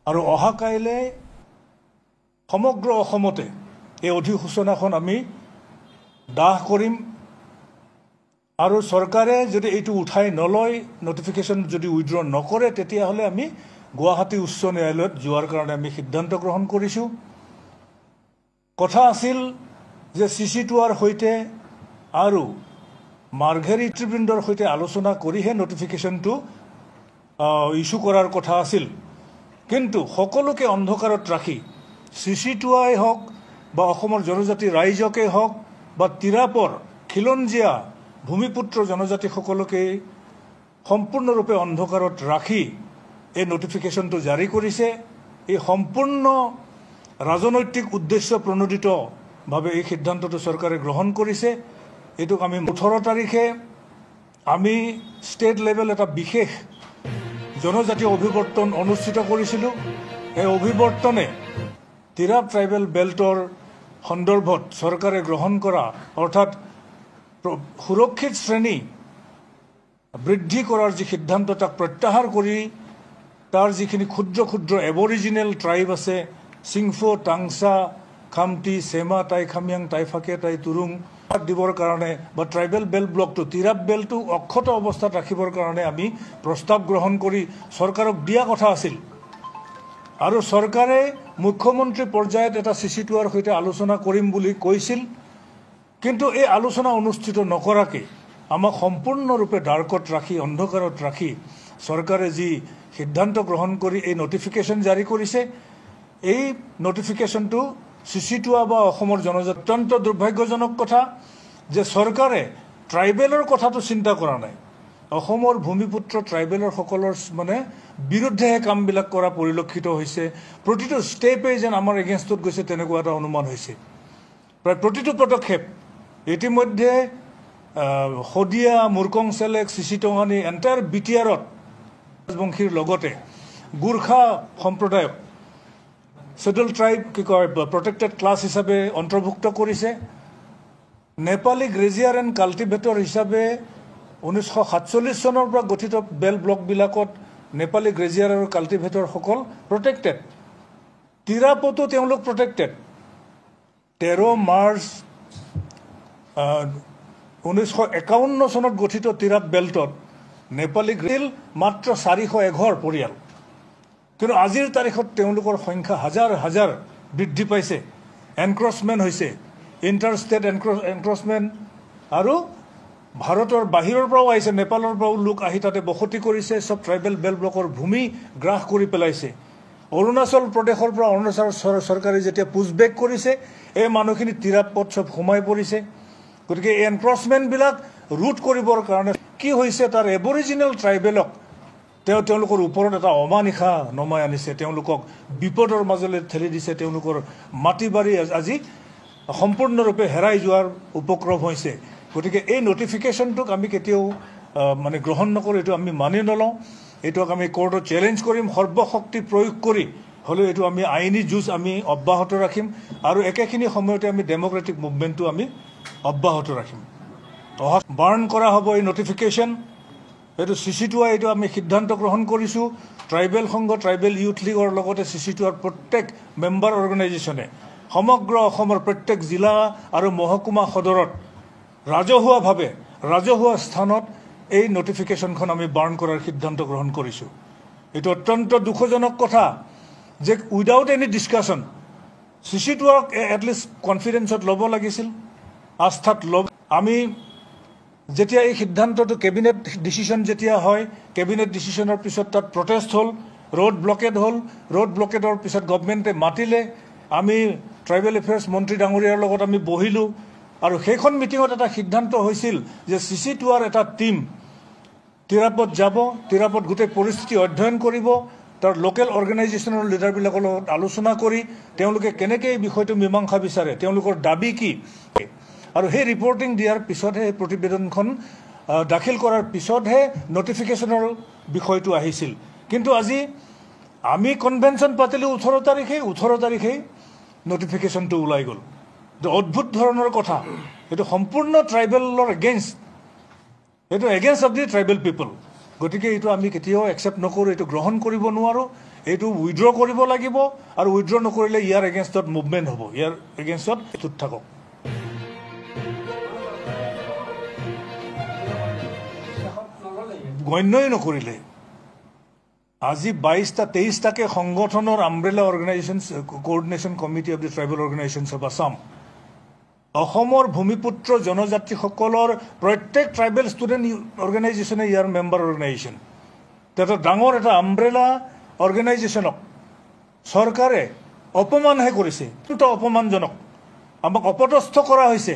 আৰু অহা কাইলৈ সমগ্ৰ অসমতে এই অধিসূচনাখন আমি দাহ কৰিম আৰু চৰকাৰে যদি এইটো উঠাই নলয় নটিফিকেশ্যন যদি উইথড্ৰ নকৰে তেতিয়াহ'লে আমি গুৱাহাটী উচ্চ ন্যায়ালয়ত যোৱাৰ কাৰণে আমি সিদ্ধান্ত গ্ৰহণ কৰিছোঁ কথা আছিল যে CC2R সৈতে আৰু মাৰ্ঘেৰি নেতৃবৃন্দৰ সৈতে আলোচনা কৰিহে নটিফিকেশ্যনটো ইস্যু কৰাৰ কথা আছিল কিন্তু সকলোকে অন্ধকাৰত ৰাখি CC2I হওক বা অসমৰ জনজাতি ৰাইজকে হওক বা তিৰাপৰ খিলঞ্জীয়া ভূমিপুত্ৰ জনজাতিসকলকে সম্পূৰ্ণৰূপে অন্ধকাৰত ৰাখি এই নটিফিকেশ্যনটো জাৰি কৰিছে এই সম্পূৰ্ণ ৰাজনৈতিক উদ্দেশ্য প্ৰণোদিতভাৱে এই সিদ্ধান্তটো চৰকাৰে গ্ৰহণ কৰিছে এইটোক আমি 18 তাৰিখে আমি ষ্টেট লেভেল এটা বিশেষ জনজাতীয় অভিৱৰ্তন অনুষ্ঠিত কৰিছিলোঁ এই অভিৱৰ্তনে তিৰাপ ট্ৰাইবেল বেল্টৰ সন্দৰ্ভত চৰকাৰে গ্ৰহণ কৰা অৰ্থাৎ সুৰক্ষিত শ্ৰেণী বৃদ্ধি কৰাৰ যি সিদ্ধান্ত তাক প্ৰত্যাহাৰ কৰি তাৰ যিখিনি ক্ষুদ্ৰ ক্ষুদ্ৰ এবৰিজিনেল ট্ৰাইব আছে সিংফো টাংচা খামটি চেমা টাই খামিয়াং টাই ফাকে টাই তুৰুং দিবৰ কাৰণে বা ট্ৰাইবেল বেল্ট ব্লকটো তিৰাপ বেল্টটো অক্ষত অৱস্থাত ৰাখিবৰ কাৰণে আমি প্ৰস্তাৱ গ্ৰহণ কৰি চৰকাৰক দিয়া কথা আছিল আৰু চৰকাৰে মুখ্যমন্ত্ৰী পৰ্যায়ত এটা CC2R সৈতে আলোচনা কৰিম বুলি কৈছিল কিন্তু এই আলোচনা অনুষ্ঠিত নকৰাকৈ আমাক সম্পূৰ্ণৰূপে ডাৰ্কত ৰাখি অন্ধকাৰত ৰাখি চৰকাৰে যি সিদ্ধান্ত গ্ৰহণ কৰি এই নটিফিকেশ্যন জাৰি কৰিছে এই নটিফিকেশ্যনটো CC2R বা অসমৰ জনজাতি অত্যন্ত দুৰ্ভাগ্যজনক কথা যে চৰকাৰে ট্ৰাইবেলৰ কথাটো চিন্তা কৰা নাই অসমৰ ভূমিপুত্ৰ ট্ৰাইবেলৰ সকলৰ মানে বিৰুদ্ধেহে কামবিলাক কৰা পৰিলক্ষিত হৈছে প্ৰতিটো ষ্টেপে যেন আমাৰ এগেইনষ্টত গৈছে তেনেকুৱা এটা অনুমান হৈছে প্ৰায় প্ৰতিটো পদক্ষেপ ইতিমধ্যে শদিয়া মুৰকং চেলেক চিচিটঙানী এণ্টায়াৰ BTRত ৰাজবংশীৰ লগতে গোৰ্খা সম্প্ৰদায়ক শিডিউল ট্ৰাইব কি কয় প্ৰটেক্টেড ক্লাছ হিচাপে অন্তৰ্ভুক্ত কৰিছে নেপালী গ্ৰেজিয়াৰ এণ্ড কাল্টিভেটৰ হিচাপে 1947 চনৰ পৰা গঠিত বেল ব্লকবিলাকত নেপালী গ্ৰেজিয়াৰ আৰু কাল্টিভেটৰসকল প্ৰটেক্টেড তিৰাপতো তেওঁলোক প্ৰটেক্টেড 13 মাৰ্চ 1951 চনত গঠিত তিৰাপ বেল্টত নেপালী গ্ৰেল মাত্ৰ 411 পৰিয়াল কিন্তু আজিৰ তাৰিখত তেওঁলোকৰ সংখ্যা হাজাৰ হাজাৰ বৃদ্ধি পাইছে এনক্ৰচমেণ্ট হৈছে ইণ্টাৰষ্টেট এনক্ৰচমেণ্ট আৰু ভাৰতৰ বাহিৰৰ পৰাও আহিছে নেপালৰ পৰাও লোক আহি তাতে বসতি কৰিছে সব ট্ৰাইবেল বেল ব্লকৰ ভূমি গ্ৰাস কৰি পেলাইছে অৰুণাচল প্ৰদেশৰ পৰা অৰুণাচল চৰকাৰে যেতিয়া পুছবেক কৰিছে এই মানুহখিনি তিৰাপত সব সোমাই পৰিছে গতিকে এই এনক্ৰচমেণ্টবিলাক ৰুট কৰিবৰ কাৰণে কি হৈছে তাৰ এবৰিজিনেল ট্ৰাইবেলক তেওঁলোকৰ ওপৰত এটা অমানিশা নমাই আনিছে তেওঁলোকক বিপদৰ মাজলৈ ঠেলি দিছে তেওঁলোকৰ মাটি বাৰী আজি সম্পূৰ্ণৰূপে হেৰাই যোৱাৰ উপক্ৰম হৈছে গতিকে এই নটিফিকেশ্যনটোক আমি কেতিয়াও মানে গ্ৰহণ নকৰোঁ এইটো আমি মানি নলওঁ এইটোক আমি কোৰ্টত চেলেঞ্জ কৰিম সৰ্বশক্তি প্ৰয়োগ কৰি হ'লেও এইটো আমি আইনী যুঁজ আমি অব্যাহত ৰাখিম আৰু একেখিনি সময়তে আমি ডেম'ক্ৰেটিক মুভমেণ্টটো আমি অব্যাহত ৰাখিম বাৰ্ণ কৰা হ'ব এই নটিফিকেশ্যন এইটো CC2R এইটো আমি সিদ্ধান্ত গ্ৰহণ কৰিছোঁ ট্ৰাইবেল সংঘ ট্ৰাইবেল ইউথ লীগৰ লগতে CC2R প্ৰত্যেক মেম্বাৰ অৰ্গেনাইজেশ্যনে সমগ্ৰ অসমৰ প্ৰত্যেক জিলা আৰু মহকুমা সদৰত ৰাজহুৱাভাৱে ৰাজহুৱা স্থানত এই নটিফিকেশ্যনখন আমি বাৰ্ণ কৰাৰ সিদ্ধান্ত গ্ৰহণ কৰিছোঁ এইটো অত্যন্ত দুখজনক কথা যে উইদাউট এনি ডিছকাশ্যন CC2Rক এটলিষ্ট কনফিডেন্সত ল'ব লাগিছিল আস্থাত ল'ব আমি যেতিয়া এই সিদ্ধান্তটো কেবিনেট ডিচিশ্যন যেতিয়া হয় কেবিনেট ডিচিশ্যনৰ পিছত তাত প্ৰটেষ্ট হ'ল ৰোড ব্লকেডৰ পিছত গভৰ্ণমেণ্টে মাতিলে আমি ট্ৰাইবেল এফেয়াৰ্ছ মন্ত্ৰী ডাঙৰীয়াৰ লগত আমি বহিলোঁ আৰু সেইখন মিটিঙত এটা সিদ্ধান্ত হৈছিল যে CC2R এটা টীম তিৰাপত যাব তিৰাপত গোটেই পৰিস্থিতি অধ্যয়ন কৰিব তাৰ লোকেল অৰ্গেনাইজেশ্যনৰ লিডাৰবিলাকৰ লগত আলোচনা কৰি তেওঁলোকে কেনেকৈ এই বিষয়টো মীমাংসা বিচাৰে তেওঁলোকৰ দাবী কি আৰু সেই ৰিপৰ্টিং দিয়াৰ পিছতহে প্ৰতিবেদনখন দাখিল কৰাৰ পিছতহে নটিফিকেশ্যনৰ বিষয়টো আহিছিল কিন্তু আজি আমি কনভেনশ্যন পাতিলোঁ 18 তাৰিখেই নটিফিকেশ্যনটো ওলাই গ'ল এইটো অদ্ভুত ধৰণৰ কথা এইটো সম্পূৰ্ণ ট্ৰাইবেলৰ এগেইনষ্ট অফ দি ট্ৰাইবেল পিপল গতিকে এইটো আমি কেতিয়াও একচেপ্ট নকৰোঁ এইটো গ্ৰহণ কৰিব নোৱাৰোঁ এইটো উইথড্ৰ কৰিব লাগিব আৰু উইথড্ৰ নকৰিলে ইয়াৰ এগেইনষ্টত মুভমেণ্ট হ'ব, ইয়াৰ এগেইনষ্টত চুট থাকক। গণ্যই নকৰিলে আজি 22-23টাকে সংগঠনৰ umbrella organisation coordination committee of the tribal organisations of Assam, অসমৰ ভূমিপুত্ৰ জনজাতিসকলৰ প্ৰত্যেক ট্ৰাইবেল ষ্টুডেণ্ট অৰ্গেনাইজেশ্যনে ইয়াৰ মেম্বাৰ অৰ্গেনাইজেশ্যন, এটা ডাঙৰ এটা আমব্ৰেলা অৰ্গেনাইজেশ্যনক চৰকাৰে অপমানহে কৰিছে, অপমানজনক, আমাক অপদস্থ কৰা হৈছে।